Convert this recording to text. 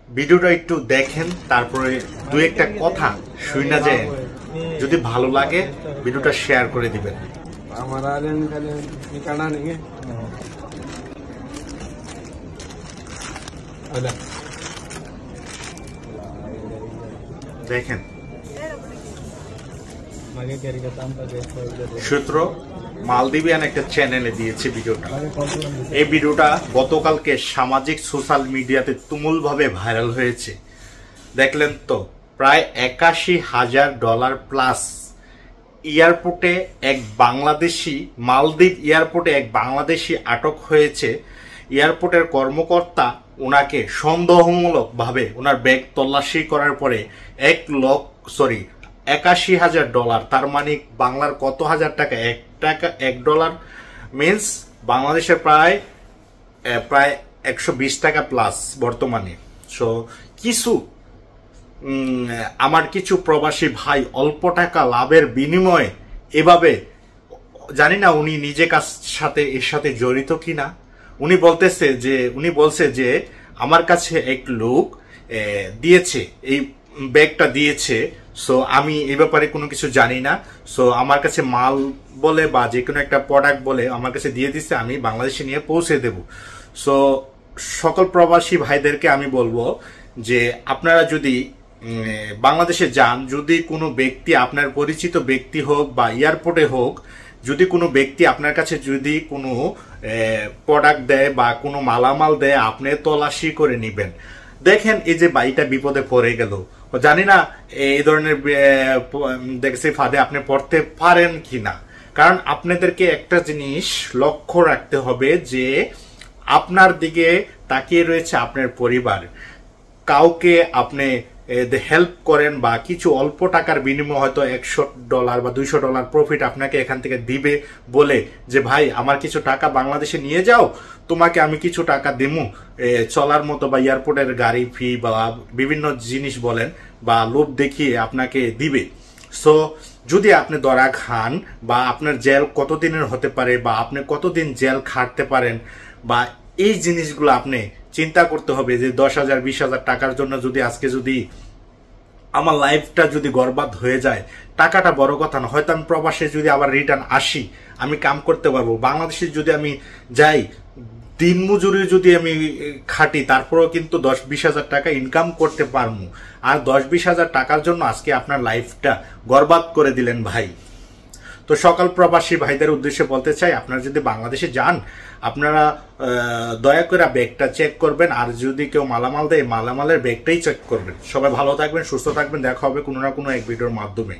ভিডিওটা একটু দেখেন, তারপরে দু একটা কথা শুনে যায়, যদি ভালো লাগে ভিডিওটা শেয়ার করে দিবেন। দেখেন সূত্র মালদ্বীপিয়ান একটা চ্যানেলে দিয়েছে ভিডিওটা। এই ভিডিওটা গতকালকে সামাজিক সোশ্যাল মিডিয়াতে তুমুলভাবে ভাইরাল হয়েছে। দেখলেন তো, প্রায় $৮১,০০০ প্লাস এয়ারপোর্টে এক বাংলাদেশি, মালদ্বীপ এয়ারপোর্টে এক বাংলাদেশি আটক হয়েছে। এয়ারপোর্টের কর্মকর্তা ওনাকে সন্দেহমূলকভাবে ওনার ব্যাগ তল্লাশি করার পরে $৮১,০০০, তার মানে বাংলার কত হাজার টাকা, $1 মিনস বাংলাদেশের প্রায় 120 টাকা প্লাস বর্তমানে। সো কিছু আমার কিছু প্রবাসী ভাই অল্প টাকা লাভের বিনিময়ে এভাবে, জানি না উনি নিজে কাজ সাথে এর সাথে জড়িত কিনা, উনি বলছে যে আমার কাছে এক লোক দিয়েছে, এই ব্যাগটা দিয়েছে। সো আমি এই ব্যাপারে কোনো কিছু জানি না। সো আমার কাছে মাল বলে বা যে কোনো একটা প্রোডাক্ট বলে আমার কাছে দিয়ে দিচ্ছে, আমি বাংলাদেশে নিয়ে পৌঁছে দেব। সো সকল প্রবাসী ভাইদেরকে আমি বলবো যে আপনারা যদি বাংলাদেশে যান, যদি কোনো ব্যক্তি, আপনার পরিচিত ব্যক্তি হোক বা এয়ারপোর্টে হোক, যদি কোনো ব্যক্তি আপনার কাছে যদি কোনো প্রোডাক্ট দেয় বা কোনো মালামাল দেয়, আপনি তল্লাশি করে নেবেন। দেখেন এই যে বাইটা বিপদে পড়ে গেল, জানি না এই ধরনের দেখছি ফাঁদে আপনি পড়তে পারেন কিনা। কারণ আপনাদেরকে একটা জিনিস লক্ষ্য রাখতে হবে যে আপনার দিকে তাকিয়ে রয়েছে আপনার পরিবার। কাউকে আপনি হেল্প করেন বা কিছু অল্প টাকার বিনিময়ে হয়তো $100 বা $200 প্রফিট আপনাকে এখান থেকে দিবে বলে যে ভাই আমার কিছু টাকা বাংলাদেশে নিয়ে যাও, তোমাকে আমি কিছু টাকা দেবো চলার মতো, বা এয়ারপোর্টের গাড়ি ফি বা বিভিন্ন জিনিস বলেন, বা লোভ দেখিয়ে আপনাকে দিবে। সো যদি আপনি ধরা খান বা আপনার জেল কতদিনের হতে পারে বা আপনি কতদিন জেল খাটতে পারেন, বা এই জিনিসগুলো আপনি চিন্তা করতে হবে যে 10,000 20,000 টাকার জন্য যদি আজকে যদি আমার লাইফটা যদি বরবাদ হয়ে যায়, টাকাটা বড় কথা না। হয়তো আমি প্রবাসে যদি আবার রিটার্ন আসি, আমি কাম করতে পারবো। বাংলাদেশে যদি আমি যাই, দিন মজুরি যদি আমি খাটি, তারপরেও কিন্তু 10-20,000 টাকা ইনকাম করতে পারবো। আর 10-20,000 টাকার জন্য আজকে আপনার লাইফটা বরবাদ করে দিলেন ভাই। তো সকল প্রবাসী ভাইদের উদ্দেশ্যে বলতে চাই, আপনারা যদি বাংলাদেশে যান, আপনারা দয়া করে ব্যাগটা চেক করবেন। আর যদি কেউ মালামাল দেয়, মালামালের ব্যাগটাই চেক করবেন। সবাই ভালো থাকবেন, সুস্থ থাকবেন। দেখা হবে কোনো না কোনো এক ভিডিওর মাধ্যমে।